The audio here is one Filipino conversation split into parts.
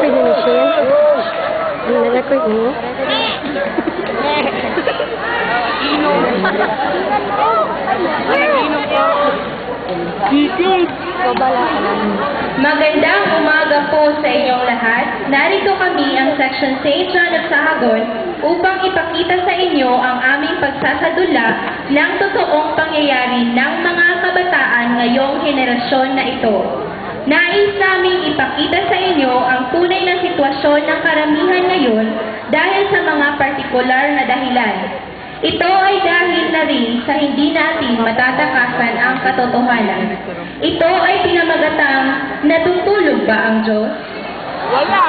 Nag-record na siya. Nag-record mo? Magandang umaga po sa inyong lahat. Narito kami ang Section St. John of Sahagun upang ipakita sa inyo ang aming pagsasadula ng totoong pangyayari ng mga kabataan ngayong henerasyon na ito. Nais naming ipakita sa inyo ang tunay na sitwasyon ng karamihan ngayon dahil sa mga partikular na dahilan. Ito ay dahil na rin sa hindi natin matatakasan ang katotohanan. Ito ay pinamagatang natutulog ba ang Diyos? Wala.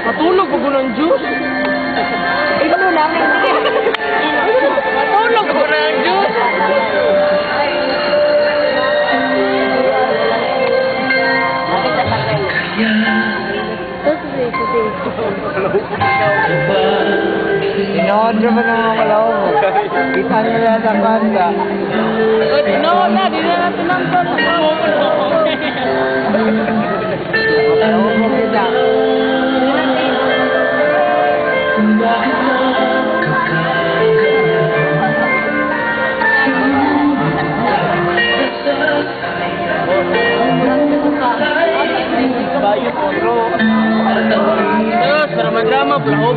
Matulog ko ng Diyos. Ito lang. Matulog ko ng Diyos. Inoodro mo ng mga malaw mo. Kita nila sa kanda. No, di na natin ang Malaw mo kita. Bayo puro. Terus, para madrama, pula.